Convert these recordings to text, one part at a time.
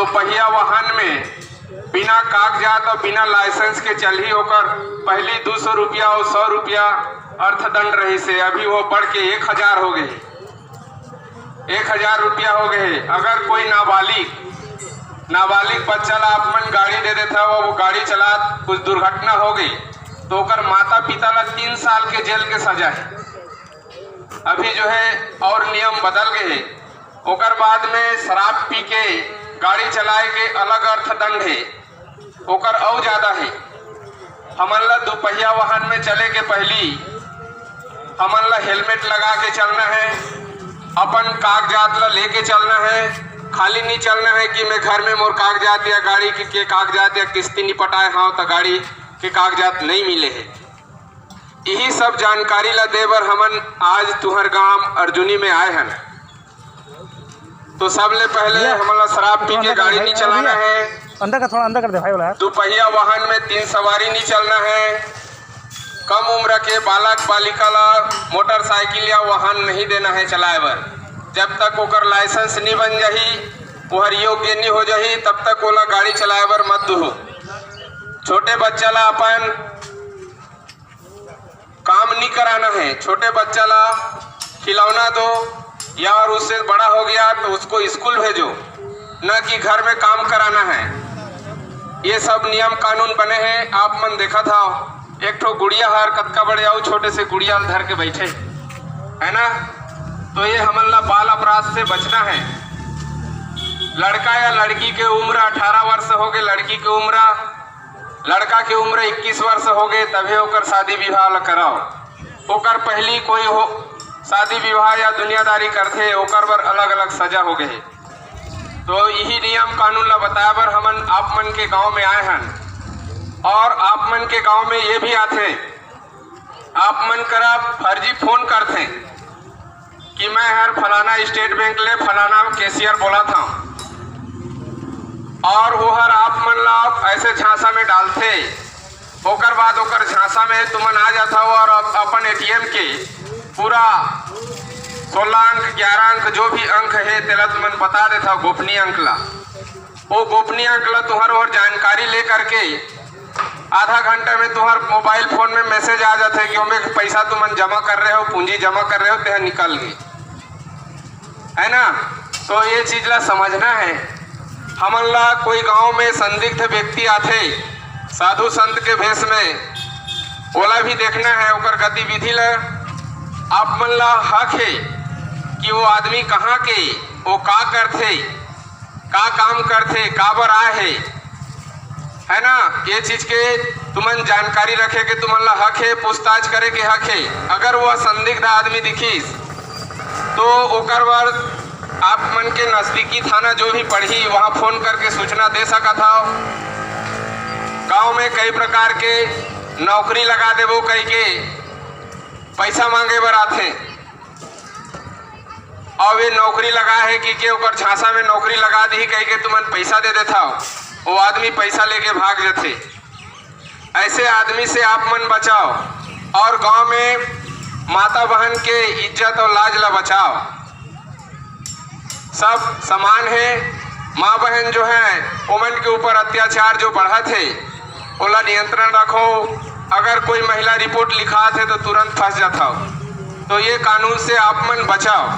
दोपहिया वाहन में बिना कागजात और बिना लाइसेंस के चल ही होकर पहली 200 रुपया और 100 रुपया अर्थदंड रही से अभी वो बढ़ के 1000 हो गए, 1000 रुपया हो गए। अगर कोई नाबालिग बच्चा ला आप मन गाड़ी दे देता वो गाड़ी चला कुछ दुर्घटना हो गई तो ओकर माता पिता ला 3 साल के जेल के सजा है। अभी जो है और नियम बदल गए है। ओकर बाद में शराब पी के गाड़ी चलाए के अलग अर्थदंड है, ओकर और ज्यादा है। हमन ला दोपहिया वाहन में चले के पहली हमन ला हेलमेट लगा के चलना है, अपन कागजात ला लेके चलना है। खाली नहीं चलना है कि मैं घर में मोर कागजात या गाड़ी के कागजात या किस्ती नहीं पटाए हाँ तो गाड़ी के कागजात नहीं मिले है। यही सब जानकारी ला दे बर हमन आज तुहर गांव अर्जुनी में आए हैं। तो सबले पहले हमन ला शराब पी के गाड़ी नहीं चलाना है, अंदर का थोड़ा अंदर कर दे भाई बोला। दोपहिया वाहन में 3 सवारी नहीं चलना है। कम उम्र के बालक बालिका ला मोटरसाइकिल या वाहन नहीं देना है चलाए बर। जब तक ओकर लाइसेंस नहीं बन जाही, ओहर योग्य नहीं हो जाही, तब तक ओला गाड़ी चलाए बर मत दो। छोटे बच्चा ला अपन काम नहीं कराना है, छोटे बच्चा ला खिलौना दो या और उससे बड़ा हो गया तो उसको स्कूल भेजो, न कि घर में काम कराना है। ये सब नियम कानून बने हैं। आप मन देखा था एक ठो गुड़िया हर कतका बड़े आओ छोटे से गुड़िया धर के बैठे है ना। तो ये हमन ला बाल अपराध से बचना है। लड़का या लड़की के उम्र 18 वर्ष हो गए, लड़की के उम्र लड़का के उम्र 21 वर्ष हो गए तभी ओकर शादी विवाह ला कराओ। ओकर पहली कोई हो शादी विवाह या दुनियादारी करते ओकर बर अलग अलग सजा हो गए। तो यही नियम कानून ला बताया बर हमन आप मन के गांव में आए हैं। और आप मन के गांव में ये भी आते आप मन करा फर्जी फोन करते कि मैं हर फलाना स्टेट बैंक ले फलाना कैशियर बोला था और वो हर आप मन ला ऐसे झांसा में डालते। ओकर बाद ओकर झांसा में तुमन आ जाता हो और अपन एटीएम के पूरा 16 अंक 11 अंक जो भी अंक है तेला तुमन बता देता गोपनीय अंक ला। वो गोपनीय अंक ला तुहर और जानकारी ले करके आधा घंटा में तुहर मोबाइल फोन में मैसेज आ जाता है कि उनमें पैसा तुमन जमा कर रहे हो, पूंजी जमा कर रहे हो, तेह निकल गई है ना। तो ये चीज ला समझना है। हमन ला कोई गांव में संदिग्ध व्यक्ति आते साधु संत के भेष में, ओला भी देखना है ओकर गतिविधि ला। आप मन ला हक है कि वो आदमी कहाँ के, वो का करते, का काम करते, का बर आए है ना। ये चीज के तुमन जानकारी रखे के तुमन ला हक है, पूछताछ करे के हक है। अगर वह संदिग्ध आदमी दिखीस तो ओकर बर आप मन के नजदीकी थाना जो भी पढ़ी वहाँ फोन करके सूचना दे सका था। गांव में कई प्रकार के नौकरी लगा देवो कई के पैसा मांगे बर आते और वे नौकरी लगा है कि ओकर झांसा में नौकरी लगा दी कही के तुमन पैसा दे देता वो आदमी पैसा लेके भाग जाते। ऐसे आदमी से आप मन बचाओ और गांव में माता बहन के इज्जत और लाज ला बचाओ। सब समान है। माँ बहन जो है वोमेन के ऊपर अत्याचार जो बढ़ा थे ओला नियंत्रण रखो। अगर कोई महिला रिपोर्ट लिखा थे तो तुरंत फंस जाता हो। तो ये कानून से आप मन बचाओ।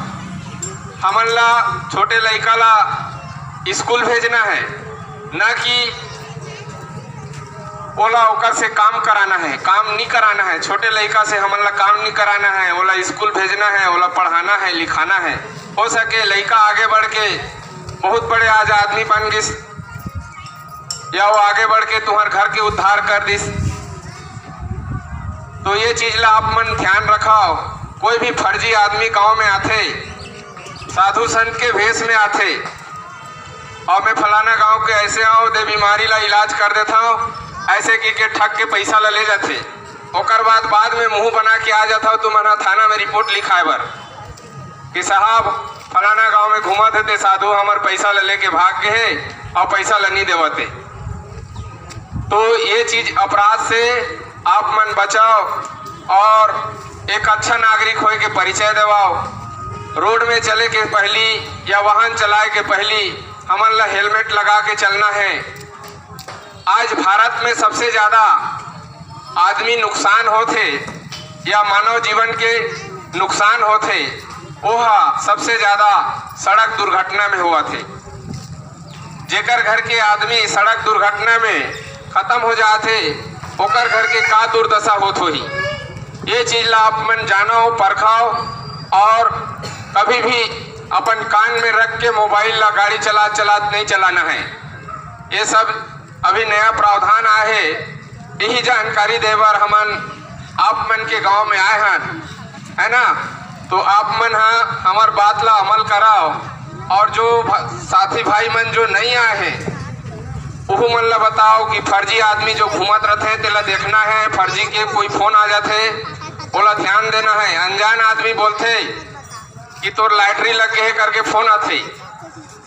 हमन ला छोटे लड़का ला स्कूल भेजना है, न कि ओला ओकर से काम कराना है, काम नहीं कराना है। छोटे लड़का से हमन ला काम नहीं कराना है, ओला स्कूल भेजना है, ओला पढ़ाना है, लिखाना है। हो सके लड़का आगे बढ़ के बहुत बड़े आज आदमी बन गिस या वो आगे बढ़ के तुम्हारे घर के उद्धार कर दिस। तो ये चीज ला आप मन ध्यान रखाओ। कोई भी फर्जी आदमी गांव में आते, साधु संत के भेष में आते और मैं फलाना गांव के ऐसे आओ दे बीमारी ला इलाज कर देता हूँ ऐसे के ठग के पैसा ला ले जाते। ओकर बाद में मुंह बना के आ जाता हो तुम्हारा थाना में रिपोर्ट लिखाए बर कि साहब फलाना गांव में घूमा थे साधु हमार पैसा ला लेके भाग गए और पैसा ला नहीं देवते। तो ये चीज अपराध से आप मन बचाओ और एक अच्छा नागरिक होए के परिचय देवाओ। रोड में चले के पहली या वाहन चलाए के पहली हमन ला हेलमेट लगा के चलना है। आज भारत में सबसे ज्यादा आदमी नुकसान होते या मानव जीवन के नुकसान होते, वह सबसे ज्यादा सड़क दुर्घटना में हुआ थे। जेकर घर के आदमी सड़क दुर्घटना में खत्म हो जाते, ओकर घर के का दुर्दशा होत होही। ये चीज ला आप मन जानो, परखाओ और कभी भी अपन कान में रख के मोबाइल ला गाड़ी चला नहीं चलाना है। ये सब अभी नया प्रावधान आए है, यही जानकारी देवर हमन आप मन के गांव में आए हैं, है ना। तो आप मन हमार बात ला अमल कराओ, और जो साथी भाई मन जो नहीं आए हैं उहू मन ला बताओ कि फर्जी आदमी जो घूमत रहते तेला देखना है। फर्जी के कोई फोन आ जाते ओला ध्यान देना है। अनजान आदमी बोलते कि तोर लॉटरी लगे है करके फोन आते,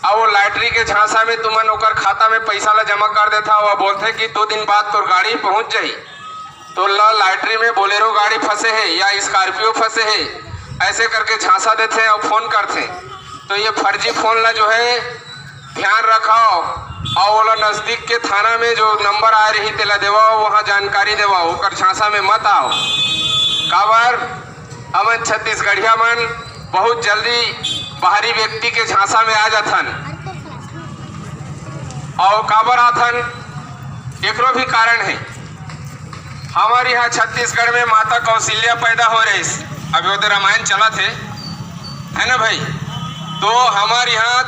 और वो लॉटरी के झांसा में तुमन ओकर खाता में पैसा ला जमा कर देता। वह बोलते कि 2 दिन बाद तोर गाड़ी पहुंच जाई, तो लॉटरी में बोलेरो गाड़ी फंसे है या स्कॉर्पियो फंसे है, ऐसे करके झांसा देते और फोन करते। तो ये फर्जी फोन ला जो है ध्यान रखाओ, और वो नजदीक के थाना में जो नंबर आ रही तेला देवाओ, वहाँ जानकारी देवाओ, ओकर झांसा में मत आओ। काबर अमन छत्तीसगढ़िया मन बहुत जल्दी बाहरी व्यक्ति के झांसा में आ जाथन, और काबर आथन एकरो भी कारण है। हमारे यहाँ छत्तीसगढ़ में माता कौशल्या पैदा हो रही, अभी वो रामायण चला थे, है ना भाई। तो हमारे यहाँ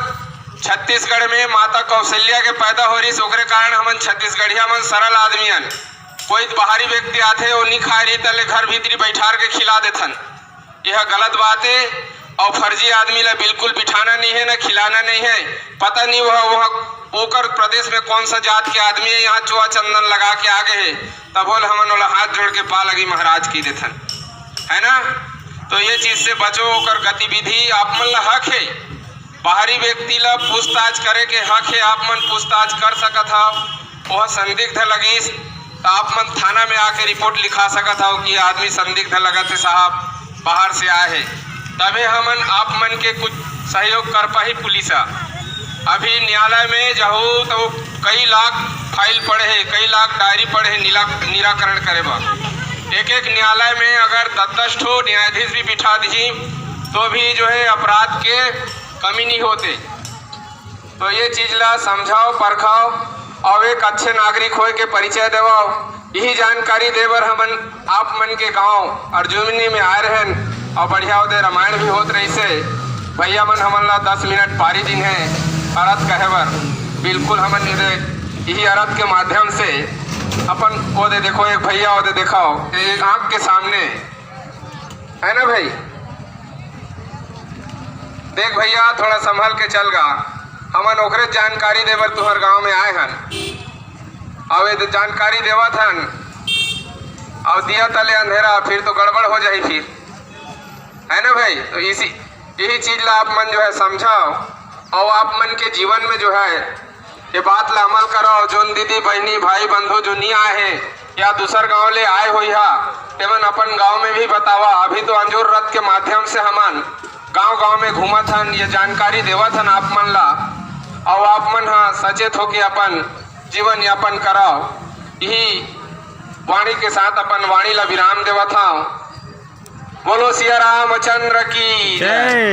छत्तीसगढ़ में माता कौशल्या के पैदा हो रही, ओकरे कारण हमन छत्तीसगढ़िया मन सरल आदमियन, कोई बाहरी व्यक्ति आते वो नहीं खा रही तले घर भीतरी बैठार के खिला देथन। यह गलत बात है, और फर्जी आदमी ला बिल्कुल बिठाना नहीं है, ना खिलाना नहीं है। पता नहीं वह ओकर प्रदेश में कौन सा जात के आदमी है, यहाँ चुआ चंदन लगा के आगे है, तब बोल हमन ओला हाथ जोड़ के पा लगी महाराज की देथन, है ना। तो ये चीज से बचो, ओकर गतिविधि आप मन ला हक है। बाहरी व्यक्ति ला पूछताछ करे के हक है, आप मन पूछताछ कर सकत हो। वह संदिग्ध लगिस तो आप मन थाना में आके रिपोर्ट लिखा सकत हो कि आदमी संदिग्ध लगत है साहब, बाहर से आए है, तभी हमन आप मन के कुछ सहयोग कर पाही। पुलिस अभी न्यायालय में जाओ तो कई लाख फाइल पड़े है, कई लाख डायरी पड़े है निराकरण करे बा। एक न्यायालय में अगर 10 ठो न्यायाधीश भी बिठा दी तो भी जो है अपराध के कमी नहीं होते। तो ये चीज ला समझाओ, परखाओ, और एक अच्छे नागरिक होए के परिचय देवाओ। यही जानकारी देवर हमन आप मन के गांव अर्जुनी में आए रहन, और बढ़िया उदय रामायण भी होत रही से। भैया मन हमन ला 10 मिनट पारी दिन है अरत कहे बर, बिल्कुल हमन यही अरत के माध्यम से अपन वो दे देखो, एक भैया वो दे दिखाओ, एक आँख के सामने है ना भाई। देख भैया थोड़ा संभल के चल गा, हमन ओकरे जानकारी देवर तुहर गांव में आए हन, और ये जानकारी देवत हन, और दिया तले अंधेरा फिर तो गड़बड़ हो जाए फिर, है ना भाई। तो यही चीज ला आप मन जो है समझाओ, और आप मन के जीवन में जो है ये बात ला अमल करो। जो दीदी बहनी भाई बंधु जो नहीं आए हैं या दूसर गांव ले आए हुई हा, तेमन अपन गांव में भी बतावा। अभी तो अंजूर रथ के माध्यम से हमन गांव में घूमत हन, ये जानकारी देवत हन आप मन ला, और आप मन सचेत होके अपन जीवन यापन कराओ। यही वाणी के साथ अपन वाणी ला विराम देवत हूँ। बोलो सिया रामचंद्र की जय।